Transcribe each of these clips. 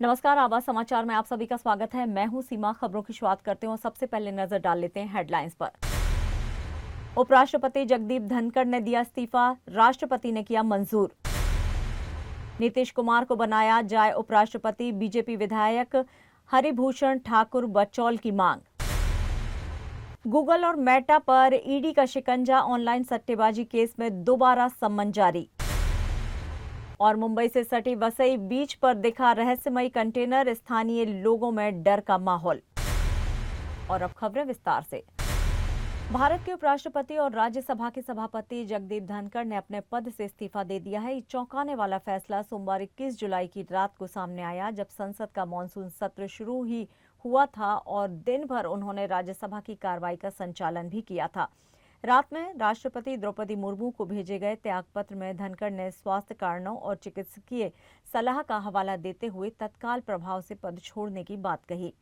नमस्कार, आवाज समाचार में आप सभी का स्वागत है। मैं हूं सीमा। खबरों की शुरुआत करते हैं और सबसे पहले नजर डाल लेते हैं हेडलाइंस पर। उपराष्ट्रपति जगदीप धनखड़ ने दिया इस्तीफा, राष्ट्रपति ने किया मंजूर। नीतीश कुमार को बनाया जाए उपराष्ट्रपति, बीजेपी विधायक हरिभूषण ठाकुर बचौल की मांग। गूगल और मेटा पर ईडी का शिकंजा, ऑनलाइन सट्टेबाजी केस में दोबारा सम्मन जारी। और मुंबई से सटी वसई बीच पर दिखा रहस्यमयी कंटेनर, स्थानीय लोगों में डर का माहौल। और अब खबरें विस्तार से। भारत के उपराष्ट्रपति और राज्यसभा के सभापति जगदीप धनखड़ ने अपने पद से इस्तीफा दे दिया है। ये चौंकाने वाला फैसला सोमवार 21 जुलाई की रात को सामने आया, जब संसद का मानसून सत्र शुरू ही हुआ था और दिन भर उन्होंने राज्यसभा की कार्रवाई का संचालन भी किया था। रात में राष्ट्रपति द्रौपदी मुर्मू को भेजे गए त्यागपत्र में धनखड़ ने स्वास्थ्य कारणों और चिकित्सकीय सलाह का हवाला देते हुए तत्काल प्रभाव से पद छोड़ने की बात कही।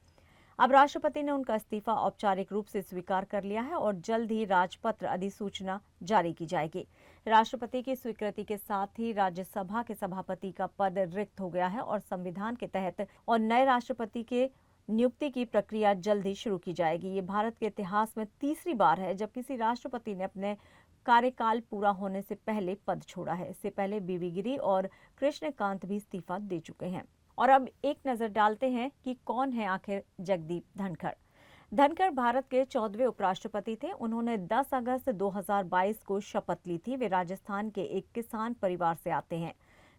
अब राष्ट्रपति ने उनका इस्तीफा औपचारिक रूप से स्वीकार कर लिया है और जल्द ही राजपत्र अधिसूचना जारी की जाएगी। राष्ट्रपति की स्वीकृति के साथ ही राज्यसभा के सभापति का पद रिक्त हो गया है और संविधान के तहत और नए राष्ट्रपति के नियुक्ति की प्रक्रिया जल्द ही शुरू की जाएगी। ये भारत के इतिहास में तीसरी बार है जब किसी राष्ट्रपति ने अपने कार्यकाल पूरा होने से पहले पद छोड़ा है। इससे पहले बीवी गिरी और कृष्णकांत भी इस्तीफा दे चुके हैं। और अब एक नजर डालते हैं कि कौन है आखिर जगदीप धनखड़। धनखड़ भारत के 14वें उपराष्ट्रपति थे। उन्होंने 10 अगस्त 2022 को शपथ ली थी। वे राजस्थान के एक किसान परिवार से आते हैं।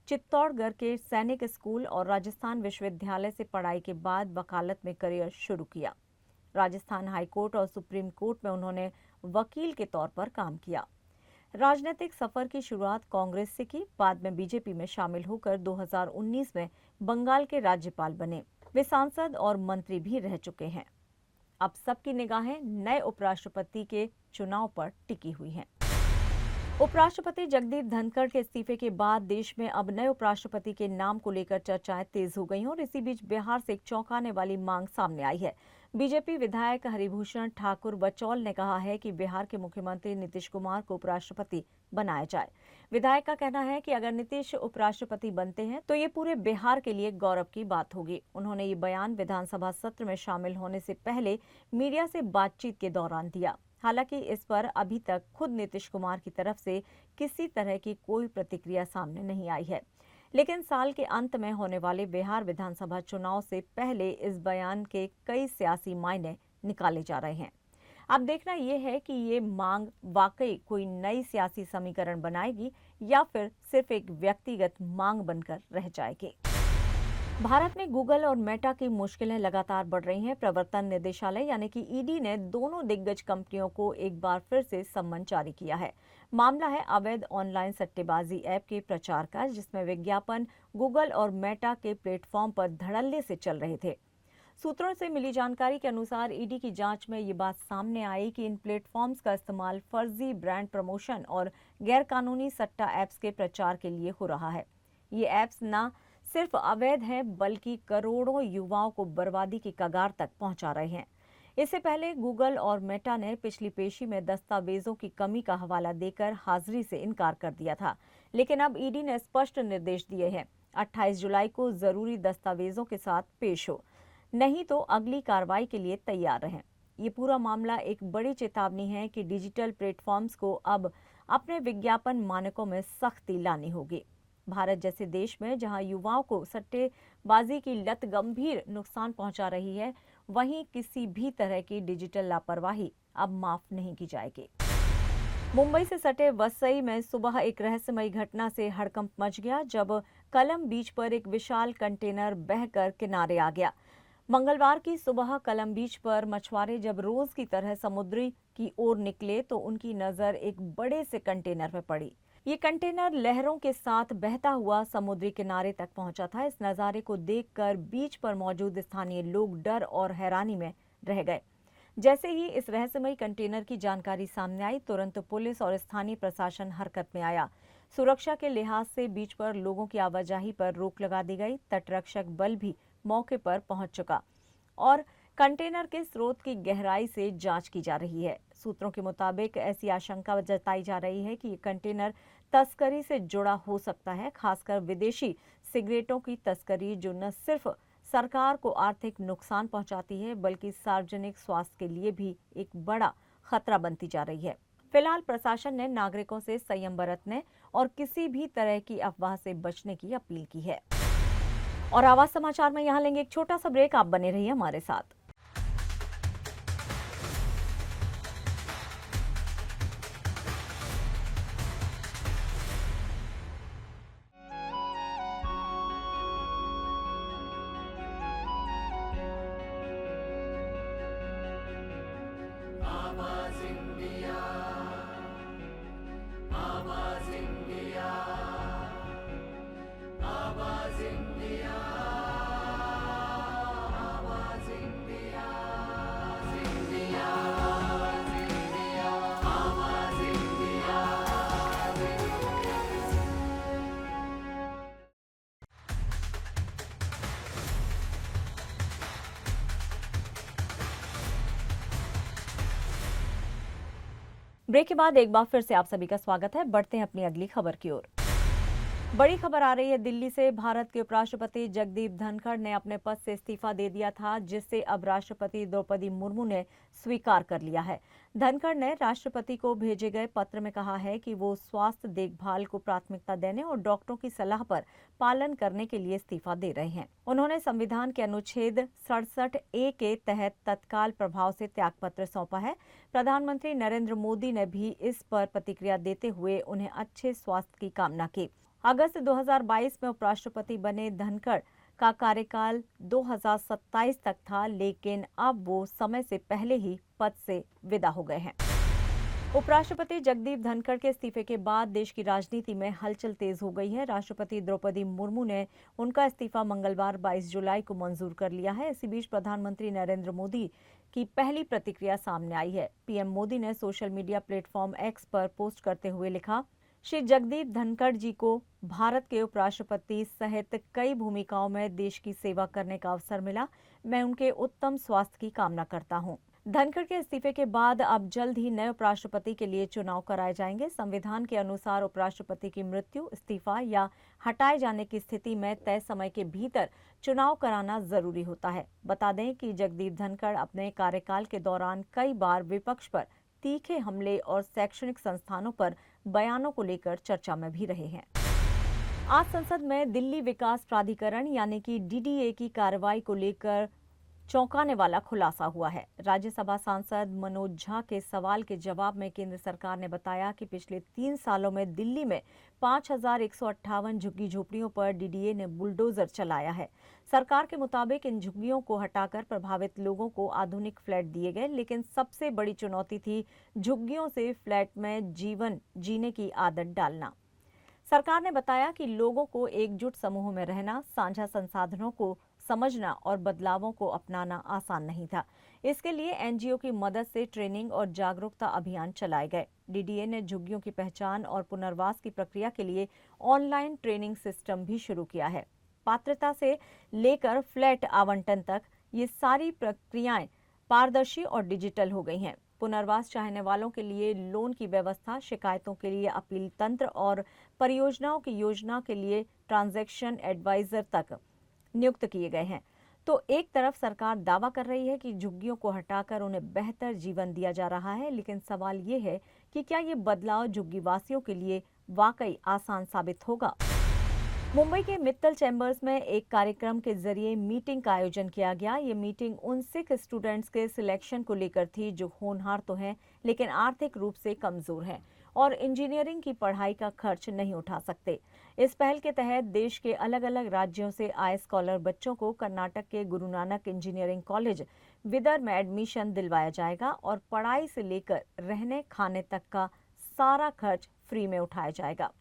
चित्तौड़गढ़ के सैनिक स्कूल और राजस्थान विश्वविद्यालय से पढ़ाई के बाद वकालत में करियर शुरू किया। राजस्थान हाईकोर्ट और सुप्रीम कोर्ट में उन्होंने वकील के तौर पर काम किया। राजनीतिक सफर की शुरुआत कांग्रेस से की, बाद में बीजेपी में शामिल होकर 2019 में बंगाल के राज्यपाल बने। वे सांसद और मंत्री भी रह चुके हैं। अब सबकी निगाहें नए उपराष्ट्रपति के चुनाव पर टिकी हुई हैं। उपराष्ट्रपति जगदीप धनखड़ के इस्तीफे के बाद देश में अब नए उपराष्ट्रपति के नाम को लेकर चर्चाएं तेज हो गई हैं और इसी बीच बिहार से एक चौंकाने वाली मांग सामने आई है। बीजेपी विधायक हरिभूषण ठाकुर बचौल ने कहा है कि बिहार के मुख्यमंत्री नीतीश कुमार को उपराष्ट्रपति बनाया जाए। विधायक का कहना है कि अगर नीतीश उपराष्ट्रपति बनते हैं तो ये पूरे बिहार के लिए गौरव की बात होगी। उन्होंने ये बयान विधानसभा सत्र में शामिल होने से पहले मीडिया से बातचीत के दौरान दिया। हालांकि इस पर अभी तक खुद नीतीश कुमार की तरफ से किसी तरह की कोई प्रतिक्रिया सामने नहीं आई है। लेकिन साल के अंत में होने वाले बिहार विधानसभा चुनाव से पहले इस बयान के कई सियासी मायने निकाले जा रहे हैं। अब देखना यह है कि ये मांग वाकई कोई नई सियासी समीकरण बनाएगी या फिर सिर्फ एक व्यक्तिगत मांग बनकर रह जाएगी। भारत में गूगल और मेटा की मुश्किलें लगातार बढ़ रही हैं। प्रवर्तन निदेशालय यानी कि ईडी ने दोनों दिग्गज कंपनियों को एक बार फिर से सम्मन जारी किया है। मामला है अवैध ऑनलाइन सट्टेबाजी ऐप के प्रचार का, जिसमें विज्ञापन गूगल और मेटा के प्लेटफॉर्म पर धड़ल्ले से चल रहे थे। सूत्रों से मिली जानकारी के अनुसार ईडी की जांच में ये बात सामने आई कि इन प्लेटफॉर्म्स का इस्तेमाल फर्जी ब्रांड प्रमोशन और गैरकानूनी सट्टा ऐप्स के प्रचार के लिए हो रहा है। ये ऐप्स न सिर्फ अवैध हैं बल्कि करोड़ों युवाओं को बर्बादी की कगार तक पहुंचा रहे हैं। इससे पहले गूगल और मेटा ने पिछली पेशी में दस्तावेजों की कमी का हवाला देकर हाजिरी से इनकार कर दिया था, लेकिन अब ईडी ने स्पष्ट निर्देश दिए हैं 28 जुलाई को जरूरी दस्तावेजों के साथ पेश हो, नहीं तो अगली कार्रवाई के लिए तैयार रहें। ये पूरा मामला एक बड़ी चेतावनी है कि डिजिटल प्लेटफॉर्म्स को अब अपने विज्ञापन मानकों में सख्ती लानी होगी। भारत जैसे देश में जहां युवाओं को सट्टेबाजी की लत गंभीर नुकसान पहुंचा रही है, वहीं किसी भी तरह की डिजिटल लापरवाही अब माफ नहीं की जाएगी। मुंबई से सटे वसई में सुबह एक रहस्यमयी घटना से हड़कंप मच गया, जब कलम बीच पर एक विशाल कंटेनर बहकर किनारे आ गया। मंगलवार की सुबह कलम बीच पर मछुआरे जब रोज की तरह समुद्र की ओर निकले तो उनकी नजर एक बड़े से कंटेनर पर पड़ी। ये कंटेनर लहरों के साथ बहता हुआ समुद्री किनारे तक पहुंचा था। इस नजारे को देखकर बीच पर मौजूद स्थानीय लोग डर और हैरानी में रह गए। जैसे ही इस रहस्यमयी कंटेनर की जानकारी सामने आई, तुरंत पुलिस और स्थानीय प्रशासन हरकत में आया। सुरक्षा के लिहाज से बीच पर लोगों की आवाजाही पर रोक लगा दी गई। तटरक्षक बल भी मौके पर पहुंच चुका और कंटेनर के स्रोत की गहराई से जांच की जा रही है। सूत्रों के मुताबिक ऐसी आशंका जताई जा रही है कि ये कंटेनर तस्करी से जुड़ा हो सकता है, खासकर विदेशी सिगरेटों की तस्करी, जो न सिर्फ सरकार को आर्थिक नुकसान पहुंचाती है बल्कि सार्वजनिक स्वास्थ्य के लिए भी एक बड़ा खतरा बनती जा रही है। फिलहाल प्रशासन ने नागरिकों से संयम बरतने और किसी भी तरह की अफवाह से बचने की अपील की है। और आवाज समाचार में यहाँ लेंगे एक छोटा सा ब्रेक, आप बने रहिए हमारे साथ। ब्रेक के बाद एक बार फिर से आप सभी का स्वागत है। बढ़ते हैं अपनी अगली खबर की ओर। बड़ी खबर आ रही है दिल्ली से। भारत के उपराष्ट्रपति जगदीप धनखड़ ने अपने पद से इस्तीफा दे दिया था, जिसे अब राष्ट्रपति द्रौपदी मुर्मू ने स्वीकार कर लिया है। धनखड़ ने राष्ट्रपति को भेजे गए पत्र में कहा है कि वो स्वास्थ्य देखभाल को प्राथमिकता देने और डॉक्टरों की सलाह पर पालन करने के लिए इस्तीफा दे रहे हैं। उन्होंने संविधान के अनुच्छेद 67A के तहत तत्काल प्रभाव से त्यागपत्र सौंपा है। प्रधानमंत्री नरेंद्र मोदी ने भी इस पर प्रतिक्रिया देते हुए उन्हें अच्छे स्वास्थ्य की कामना की। अगस्त 2022 में उपराष्ट्रपति बने धनखड़ का कार्यकाल 2027 तक था, लेकिन अब वो समय से पहले ही पद से विदा हो गए हैं। उपराष्ट्रपति जगदीप धनखड़ के इस्तीफे के बाद देश की राजनीति में हलचल तेज हो गई है। राष्ट्रपति द्रौपदी मुर्मू ने उनका इस्तीफा मंगलवार 22 जुलाई को मंजूर कर लिया है। इसी बीच प्रधानमंत्री नरेंद्र मोदी की पहली प्रतिक्रिया सामने आई है। पीएम मोदी ने सोशल मीडिया प्लेटफॉर्म एक्स पर पोस्ट करते हुए लिखा, श्री जगदीप धनखड़ जी को भारत के उपराष्ट्रपति सहित कई भूमिकाओं में देश की सेवा करने का अवसर मिला। मैं उनके उत्तम स्वास्थ्य की कामना करता हूं। धनखड़ के इस्तीफे के बाद अब जल्द ही नए उपराष्ट्रपति के लिए चुनाव कराए जाएंगे। संविधान के अनुसार उपराष्ट्रपति की मृत्यु, इस्तीफा या हटाए जाने की स्थिति में तय समय के भीतर चुनाव कराना जरूरी होता है। बता दें कि जगदीप धनखड़ अपने कार्यकाल के दौरान कई बार विपक्ष पर तीखे हमले और शैक्षणिक संस्थानों पर बयानों को लेकर चर्चा में भी रहे हैं। आज संसद में दिल्ली विकास प्राधिकरण यानी कि डीडीए की कार्रवाई को लेकर चौंकाने वाला खुलासा हुआ है। राज्यसभा सांसद मनोज झा के सवाल के जवाब में केंद्र सरकार ने बताया कि पिछले 3 सालों में दिल्ली में 5158 झुग्गी झोपड़ियों पर डीडीए ने बुलडोजर चलाया है। सरकार के मुताबिक इन झुग्गियों को हटाकर प्रभावित लोगों को आधुनिक फ्लैट दिए गए, लेकिन सबसे बड़ी चुनौती थी झुग्गियों से फ्लैट में जीवन जीने की आदत डालना। सरकार ने बताया कि लोगों को एकजुट समूह में रहना, साझा संसाधनों को समझना और बदलावों को अपनाना आसान नहीं था। इसके लिए एनजीओ की मदद से ट्रेनिंग और जागरूकता अभियान चलाए गए। डीडीए ने झुग्गियों की पहचान और पुनर्वास की प्रक्रिया के लिए ऑनलाइन ट्रेनिंग सिस्टम भी शुरू किया है। पात्रता से लेकर फ्लैट आवंटन तक ये सारी प्रक्रियाएं पारदर्शी और डिजिटल हो गई हैं। पुनर्वास चाहने वालों के लिए लोन की व्यवस्था, शिकायतों के लिए अपील तंत्र और परियोजनाओं की योजना के लिए ट्रांजैक्शन एडवाइजर तक नियुक्त किए गए हैं। तो एक तरफ सरकार दावा कर रही है कि झुग्गियों को हटाकर उन्हें बेहतर जीवन दिया जा रहा है, लेकिन सवाल ये है कि क्या ये बदलाव झुग्गीवासियों के लिए वाकई आसान साबित होगा। मुंबई के मित्तल चैम्बर्स में एक कार्यक्रम के जरिए मीटिंग का आयोजन किया गया। ये मीटिंग उन सिख स्टूडेंट्स के सिलेक्शन को लेकर थी जो होनहार तो हैं लेकिन आर्थिक रूप से कमजोर हैं और इंजीनियरिंग की पढ़ाई का खर्च नहीं उठा सकते। इस पहल के तहत देश के अलग अलग राज्यों से आए स्कॉलर बच्चों को कर्नाटक के गुरु नानक इंजीनियरिंग कॉलेज विदर में एडमिशन दिलवाया जाएगा और पढ़ाई से लेकर रहने खाने तक का सारा खर्च फ्री में उठाया जाएगा।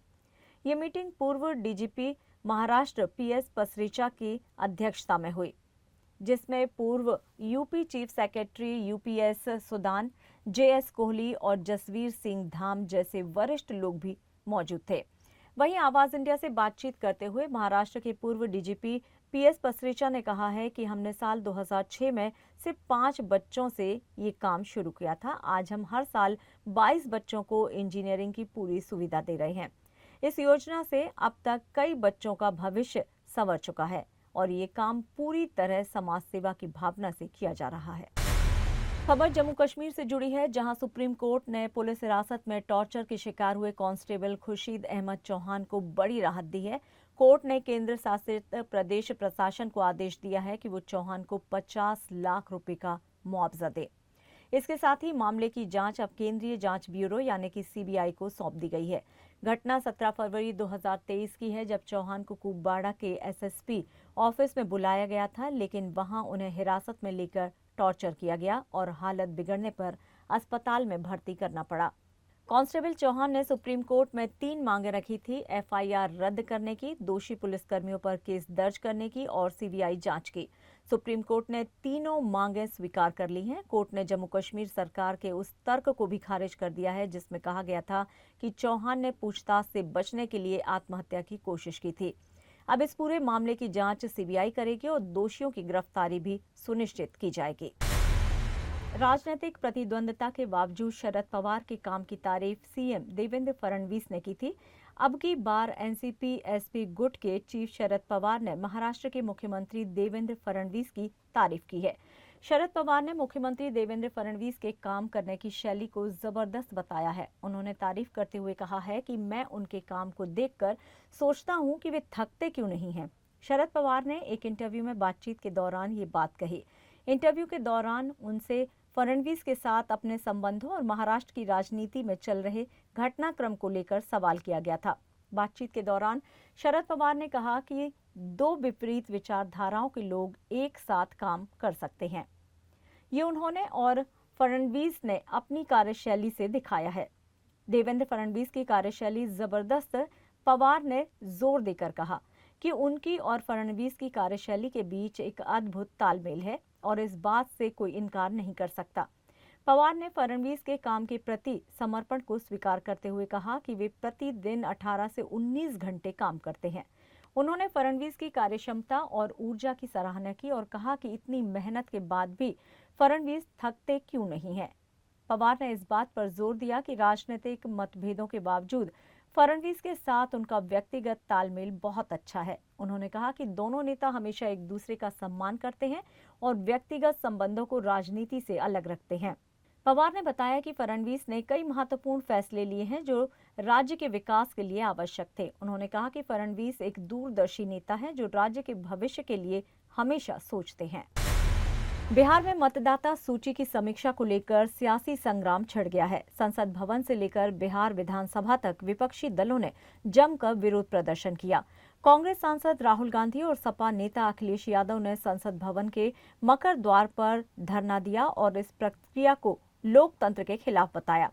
ये मीटिंग पूर्व डीजीपी महाराष्ट्र पीएस पसरीचा की अध्यक्षता में हुई, जिसमें पूर्व UP chief secretary UPS Sudan, JS Kohli और जसवीर सिंह धाम जैसे वरिष्ठ लोग भी मौजूद थे। वहीं आवाज इंडिया से बातचीत करते हुए महाराष्ट्र के पूर्व डीजीपी पीएस पसरीचा ने कहा है कि हमने साल 2006 में सिर्फ 5 बच्चों से ये काम शुरू किया था। आज हम हर साल 22 बच्चों को इंजीनियरिंग की पूरी सुविधा दे रहे हैं। इस योजना से अब तक कई बच्चों का भविष्य संवर चुका है और ये काम पूरी तरह समाज सेवा की भावना से किया जा रहा है। खबर जम्मू कश्मीर से जुड़ी है, जहां सुप्रीम कोर्ट ने पुलिस हिरासत में टॉर्चर के शिकार हुए कांस्टेबल खुर्शीद अहमद चौहान को बड़ी राहत दी है। कोर्ट ने केंद्र शासित प्रदेश प्रशासन को आदेश दिया है कि वो चौहान को 50 लाख रुपए का मुआवजा दे। इसके साथ ही मामले की जांच अब केंद्रीय जांच ब्यूरो यानी कि सीबीआई को सौंप दी गई है। घटना 17 फरवरी 2023 की है, जब चौहान को कुपवाड़ा के एसएसपी ऑफिस में बुलाया गया था, लेकिन वहां उन्हें हिरासत में लेकर टॉर्चर किया गया और हालत बिगड़ने पर अस्पताल में भर्ती करना पड़ा। कांस्टेबल चौहान ने सुप्रीम कोर्ट में 3 मांगे रखी थी: एफआईआर रद्द करने की, दोषी पुलिसकर्मियों पर केस दर्ज करने की और सीबीआई जांच की। सुप्रीम कोर्ट ने तीनों मांगें स्वीकार कर ली हैं। कोर्ट ने जम्मू कश्मीर सरकार के उस तर्क को भी खारिज कर दिया है जिसमें कहा गया था कि चौहान ने पूछताछ से बचने के लिए आत्महत्या की कोशिश की थी। अब इस पूरे मामले की जांच सीबीआई करेगी और दोषियों की गिरफ्तारी भी सुनिश्चित की जाएगी। राजनीतिक प्रतिद्वंद्विता के बावजूद शरद पवार के काम की तारीफ सीएम देवेंद्र फडणवीस ने की थी। अब की बार एनसीपी एसपी गुट के चीफ शरद पवार ने महाराष्ट्र के मुख्यमंत्री देवेंद्र फडणवीस की तारीफ की है। शरद पवार ने मुख्यमंत्री देवेंद्र फडणवीस के काम करने की शैली को जबरदस्त बताया है। उन्होंने तारीफ करते हुए कहा है कि मैं उनके काम को देखकर सोचता हूं कि वे थकते क्यों नहीं हैं। शरद पवार ने एक इंटरव्यू में बातचीत के दौरान ये बात कही। इंटरव्यू के दौरान उनसे फडणवीस के साथ अपने संबंधों और महाराष्ट्र की राजनीति में चल रहे घटनाक्रम को लेकर सवाल किया गया था। बातचीत के दौरान शरद पवार ने कहा कि 2 विपरीत विचारधाराओं के लोग एक साथ काम कर सकते हैं। ये उन्होंने और फडणवीस ने अपनी कार्यशैली से दिखाया है। देवेंद्र फडणवीस की कार्यशैली जबरदस्त, पवार ने जोर देकर कहा कि उनकी और फडणवीस की कार्यशैली के बीच एक अद्भुत तालमेल है और इस बात से कोई इनकार नहीं कर सकता। पवार ने फडणवीस के काम के प्रति समर्पण को स्वीकार करते हुए कहा कि वे प्रतिदिन 18 से 19 घंटे काम करते हैं। उन्होंने फडणवीस की कार्यक्षमता और ऊर्जा की सराहना की और कहा कि इतनी मेहनत के बाद भी फडणवीस थकते क्यों नहीं हैं। पवार ने इस बात पर जोर दिया कि राजनीतिक मतभेदों के बावजूद फडणवीस के साथ उनका व्यक्तिगत तालमेल बहुत अच्छा है। उन्होंने कहा कि दोनों नेता हमेशा एक दूसरे का सम्मान करते हैं और व्यक्तिगत संबंधों को राजनीति से अलग रखते हैं। पवार ने बताया कि फडणवीस ने कई महत्वपूर्ण फैसले लिए हैं जो राज्य के विकास के लिए आवश्यक थे। उन्होंने कहा कि फडणवीस एक दूरदर्शी नेता है जो राज्य के भविष्य के लिए हमेशा सोचते हैं। बिहार में मतदाता सूची की समीक्षा को लेकर सियासी संग्राम छिड़ गया है। संसद भवन से लेकर बिहार विधानसभा तक विपक्षी दलों ने जमकर विरोध प्रदर्शन किया। कांग्रेस सांसद राहुल गांधी और सपा नेता अखिलेश यादव ने संसद भवन के मकर द्वार पर धरना दिया और इस प्रक्रिया को लोकतंत्र के खिलाफ बताया।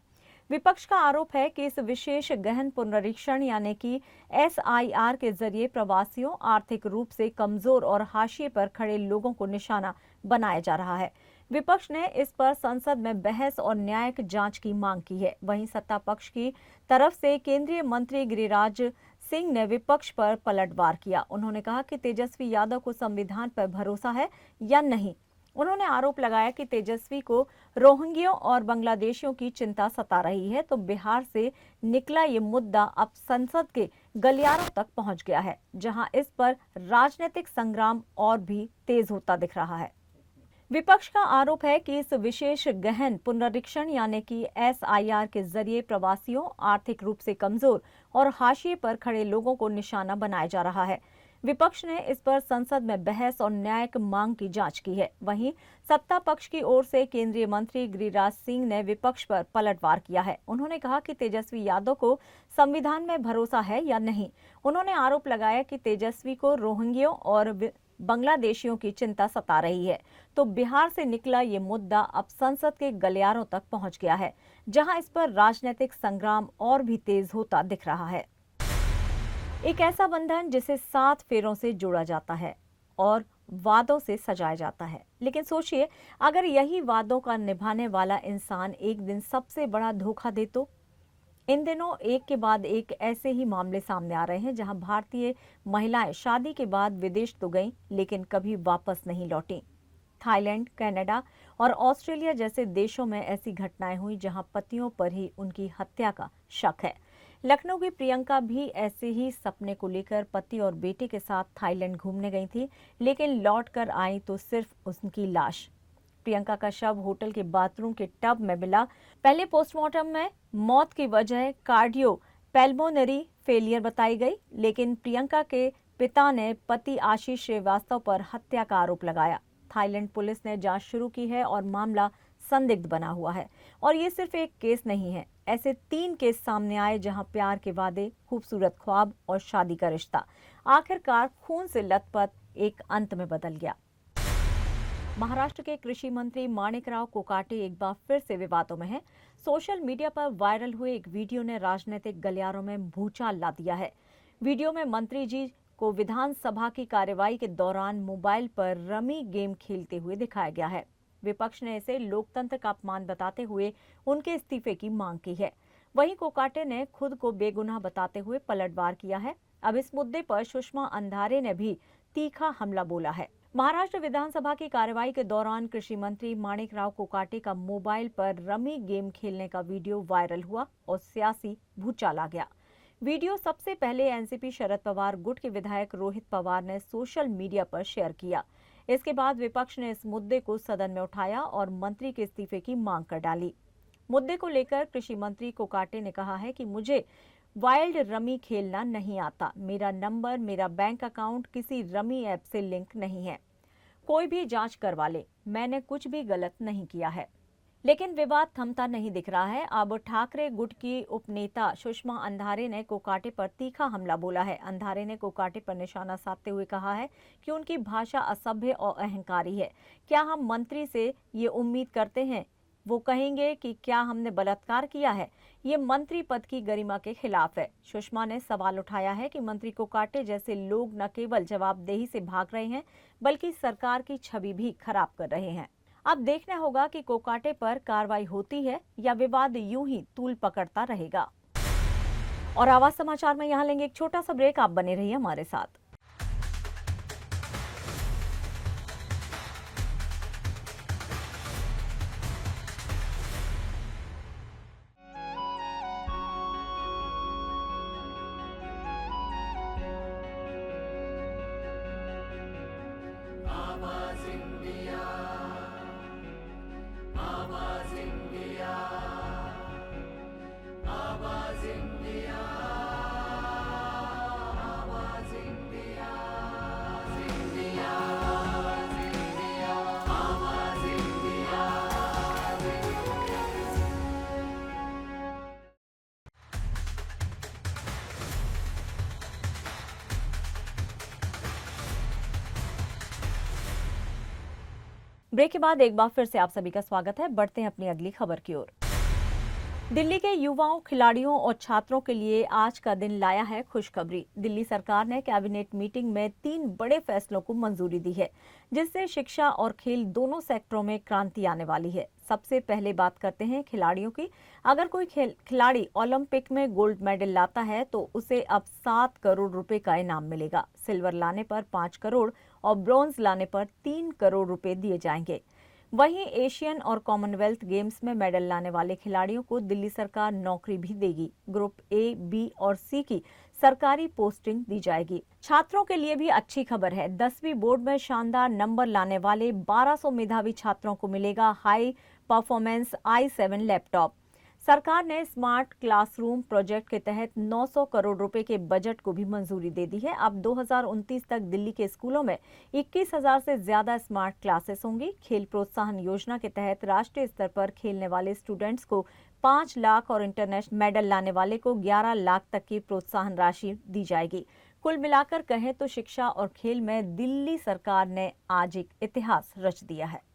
विपक्ष का आरोप है कि इस विशेष गहन पुनरीक्षण यानी कि एसआईआर के जरिए प्रवासियों, आर्थिक रूप से कमजोर और हाशिए पर खड़े लोगों को निशाना बनाया जा रहा है। विपक्ष ने इस पर संसद में बहस और न्यायिक जांच की मांग की है। वहीं सत्ता पक्ष की तरफ से केंद्रीय मंत्री गिरिराज सिंह ने विपक्ष पर पलटवार किया। उन्होंने कहा कि तेजस्वी यादव को संविधान पर भरोसा है या नहीं। उन्होंने आरोप लगाया कि तेजस्वी को रोहिंग्यों और बांग्लादेशियों की चिंता सता रही है, तो बिहार से निकला ये मुद्दा अब संसद के गलियारों तक पहुंच गया है, जहां इस पर राजनीतिक संग्राम और भी तेज होता दिख रहा है। विपक्ष का आरोप है कि इस विशेष गहन पुनरीक्षण यानी कि एसआईआर के जरिए प्रवासियों, आर्थिक रूप से कमजोर और हाशिए पर खड़े लोगों को निशाना बनाया जा रहा है। विपक्ष ने इस पर संसद में बहस और न्यायिक मांग की जांच की है। वहीं सत्ता पक्ष की ओर से केंद्रीय मंत्री गिरिराज सिंह ने विपक्ष पर पलटवार किया है। उन्होंने कहा कि तेजस्वी यादव को संविधान में भरोसा है या नहीं। उन्होंने आरोप लगाया कि तेजस्वी को रोहिंग्यों और बांग्लादेशियों की चिंता सता रही है, तो बिहार से निकला ये मुद्दा अब संसद के गलियारों तक पहुंच गया है, जहां इस पर राजनीतिक संग्राम और भी तेज होता दिख रहा है। एक ऐसा बंधन जिसे 7 फेरों से जोड़ा जाता है और वादों से सजाया जाता है। लेकिन सोचिए, अगर यही वादों का निभाने वाला इंसान एक दिन सबसे बड़ा धोखा दे तो? इन दिनों एक के बाद एक ऐसे ही मामले सामने आ रहे हैं जहां भारतीय महिलाएं शादी के बाद विदेश तो गईं, लेकिन कभी वापस नहीं लौटी। थाईलैंड, कनाडा और ऑस्ट्रेलिया जैसे देशों में ऐसी घटनाएं हुई जहां पतियों पर ही उनकी हत्या का शक है। लखनऊ की प्रियंका भी ऐसे ही सपने को लेकर पति और बेटे के साथ थाईलैंड घूमने गई थी, लेकिन लौट कर आई तो सिर्फ उसकी लाश। प्रियंका का शव होटल के बाथरूम के टब में मिला। पहले पोस्टमार्टम में मौत की वजह कार्डियो पैल्मोनरी फेलियर बताई गई, लेकिन प्रियंका के पिता ने पति आशीष श्रीवास्तव पर हत्या का आरोप लगाया। थाईलैंड पुलिस ने जांच शुरू की है और मामला संदिग्ध बना हुआ है। और ये सिर्फ एक केस नहीं है, ऐसे 3 केस सामने आए जहां प्यार के वादे, खूबसूरत ख्वाब और शादी का रिश्ता आखिरकार खून से लथपथ एक अंत में बदल गया। महाराष्ट्र के कृषि मंत्री माणिकराव कोकाटे एक बार फिर से विवादों में हैं। सोशल मीडिया पर वायरल हुए एक वीडियो ने राजनीतिक गलियारों में भूचाल ला दिया है। वीडियो में मंत्री जी को विधानसभा की कार्यवाही के दौरान मोबाइल पर रमी गेम खेलते हुए दिखाया गया है। विपक्ष ने इसे लोकतंत्र का अपमान बताते हुए उनके इस्तीफे की मांग की है। वहीं कोकाटे ने खुद को बेगुनाह बताते हुए पलटवार किया है। अब इस मुद्दे पर सुषमा अंधारे ने भी तीखा हमला बोला है। महाराष्ट्र विधानसभा की कार्यवाही के दौरान कृषि मंत्री माणिकराव कोकाटे का मोबाइल पर रमी गेम खेलने का वीडियो वायरल हुआ और सियासी भूचाल आ गया। वीडियो सबसे पहले एनसीपी शरद पवार गुट के विधायक रोहित पवार ने सोशल मीडिया पर शेयर किया। इसके बाद विपक्ष ने इस मुद्दे को सदन में उठाया और मंत्री के इस्तीफे की मांग कर डाली। मुद्दे को लेकर कृषि मंत्री कोकाटे ने कहा है कि मुझे वाइल्ड रमी खेलना नहीं आता। मेरा नंबर, मेरा बैंक अकाउंट किसी रमी ऐप से लिंक नहीं है। कोई भी जांच करवा ले, मैंने कुछ भी गलत नहीं किया है। लेकिन विवाद थमता नहीं दिख रहा है। अब ठाकरे गुट की उपनेता सुषमा अंधारे ने कोकाटे पर तीखा हमला बोला है। अंधारे ने कोकाटे पर निशाना साधते हुए कहा है कि उनकी भाषा असभ्य और अहंकारी है। क्या हम मंत्री से ये उम्मीद करते हैं वो कहेंगे कि क्या हमने बलात्कार किया है? ये मंत्री पद की गरिमा के खिलाफ है। सुषमा ने सवाल उठाया है कि मंत्री कोकाटे जैसे लोग न केवल जवाबदेही से भाग रहे हैं, बल्कि सरकार की छवि भी खराब कर रहे हैं। अब देखना होगा कि कोकाटे पर कार्रवाई होती है या विवाद यूं ही तूल पकड़ता रहेगा। और आवाज समाचार में यहाँ लेंगे एक छोटा सा ब्रेक। आप बने रहिए हमारे साथ। ब्रेक के बाद एक बार फिर से आप सभी का स्वागत है। बढ़ते हैं अपनी अगली खबर की ओर। दिल्ली के युवाओं, खिलाड़ियों और छात्रों के लिए आज का दिन लाया है खुशखबरी। दिल्ली सरकार ने कैबिनेट मीटिंग में 3 बड़े फैसलों को मंजूरी दी है, जिससे शिक्षा और खेल दोनों सेक्टरों में क्रांति आने वाली है। सबसे पहले बात करते हैं खिलाड़ियों की। अगर कोई खिलाड़ी ओलंपिक में गोल्ड मेडल लाता है तो उसे अब 7 करोड़ रुपए का इनाम मिलेगा। सिल्वर लाने पर 5 करोड़ और ब्रॉन्ज लाने पर 3 करोड़ रुपए दिए जाएंगे। वहीं एशियन और कॉमनवेल्थ गेम्स में मेडल लाने वाले खिलाड़ियों को दिल्ली सरकार नौकरी भी देगी। ग्रुप ए, बी और सी की सरकारी पोस्टिंग दी जाएगी। छात्रों के लिए भी अच्छी खबर है। 10वीं बोर्ड में शानदार नंबर लाने वाले 1200 मेधावी छात्रों को मिलेगा हाई परफॉर्मेंस i7 लैपटॉप। सरकार ने स्मार्ट क्लासरूम प्रोजेक्ट के तहत 900 करोड़ रुपए के बजट को भी मंजूरी दे दी है। अब 2029 तक दिल्ली के स्कूलों में 21,000 से ज्यादा स्मार्ट क्लासेस होंगी। खेल प्रोत्साहन योजना के तहत राष्ट्रीय स्तर पर खेलने वाले स्टूडेंट्स को 5 लाख और इंटरनेशनल मेडल लाने वाले को 11 लाख तक की प्रोत्साहन राशि दी जाएगी। कुल मिलाकर कहें तो शिक्षा और खेल में दिल्ली सरकार ने आज एक इतिहास रच दिया है।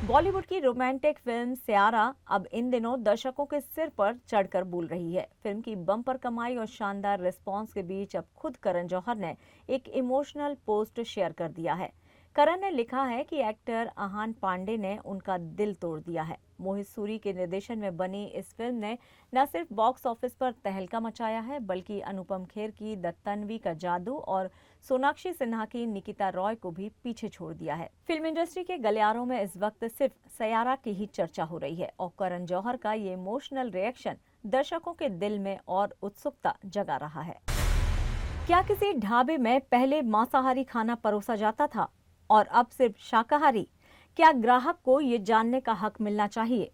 बॉलीवुड की रोमांटिक फिल्म सयारा अब इन दिनों दर्शकों के सिर पर चढ़कर बोल रही है। फिल्म की बम्पर कमाई और शानदार रिस्पांस के बीच अब खुद करण जौहर ने एक इमोशनल पोस्ट शेयर कर दिया है। करण ने लिखा है कि एक्टर आहान पांडे ने उनका दिल तोड़ दिया है। मोहित सूरी के निर्देशन में बनी इस फिल्म ने न सिर्फ बॉक्स ऑफिस पर तहलका मचाया है, बल्कि अनुपम खेर की द तन्वी का जादू और सोनाक्षी सिन्हा की निकिता रॉय को भी पीछे छोड़ दिया है। फिल्म इंडस्ट्री के गलियारों में इस वक्त सिर्फ सयारा की ही चर्चा हो रही है और करण जौहर का ये इमोशनल रिएक्शन दर्शकों के दिल में और उत्सुकता जगा रहा है। क्या किसी ढाबे में पहले मांसाहारी खाना परोसा जाता था और अब सिर्फ शाकाहारी? क्या ग्राहक को ये जानने का हक मिलना चाहिए?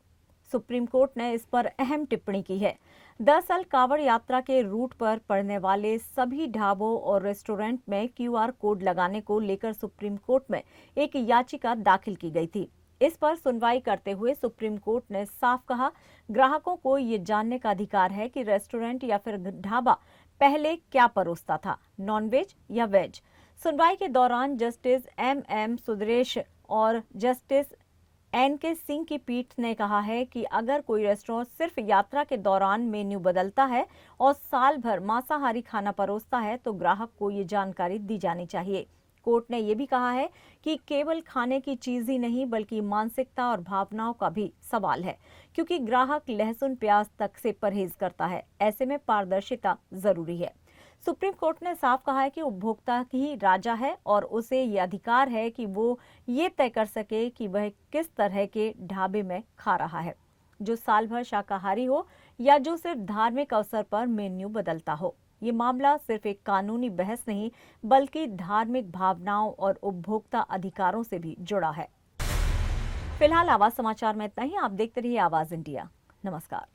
सुप्रीम कोर्ट ने इस पर अहम टिप्पणी की है। दरअसल कांवड़ यात्रा के रूट पर पड़ने वाले सभी ढाबों और रेस्टोरेंट में क्यूआर कोड लगाने को लेकर सुप्रीम कोर्ट में एक याचिका दाखिल की गई थी। इस पर सुनवाई करते हुए सुप्रीम कोर्ट ने साफ कहा, ग्राहकों को ये जानने का अधिकार है कि रेस्टोरेंट या फिर ढाबा पहले क्या परोसता था, नॉनवेज या वेज। सुनवाई के दौरान जस्टिस एम सुंदरेश और जस्टिस एन.के. सिंह की पीठ ने कहा है कि अगर कोई रेस्टोरेंट सिर्फ यात्रा के दौरान मेन्यू बदलता है और साल भर मांसाहारी खाना परोसता है तो ग्राहक को ये जानकारी दी जानी चाहिए। कोर्ट ने यह भी कहा है कि केवल खाने की चीज ही नहीं बल्कि मानसिकता और भावनाओं का भी सवाल है, क्योंकि ग्राहक लहसुन प्याज तक से परहेज करता है। ऐसे में पारदर्शिता जरूरी है। सुप्रीम कोर्ट ने साफ कहा है कि उपभोक्ता ही राजा है और उसे ये अधिकार है कि वो ये तय कर सके कि वह किस तरह के ढाबे में खा रहा है, जो साल भर शाकाहारी हो या जो सिर्फ धार्मिक अवसर पर मेन्यू बदलता हो। ये मामला सिर्फ एक कानूनी बहस नहीं बल्कि धार्मिक भावनाओं और उपभोक्ता अधिकारों से भी जुड़ा है। फिलहाल आवाज समाचार में इतना ही। आप देखते रहिए आवाज इंडिया। नमस्कार।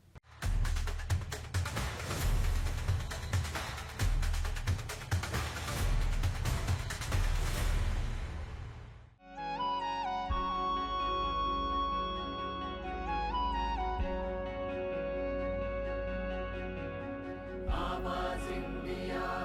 आवाज इंडिया।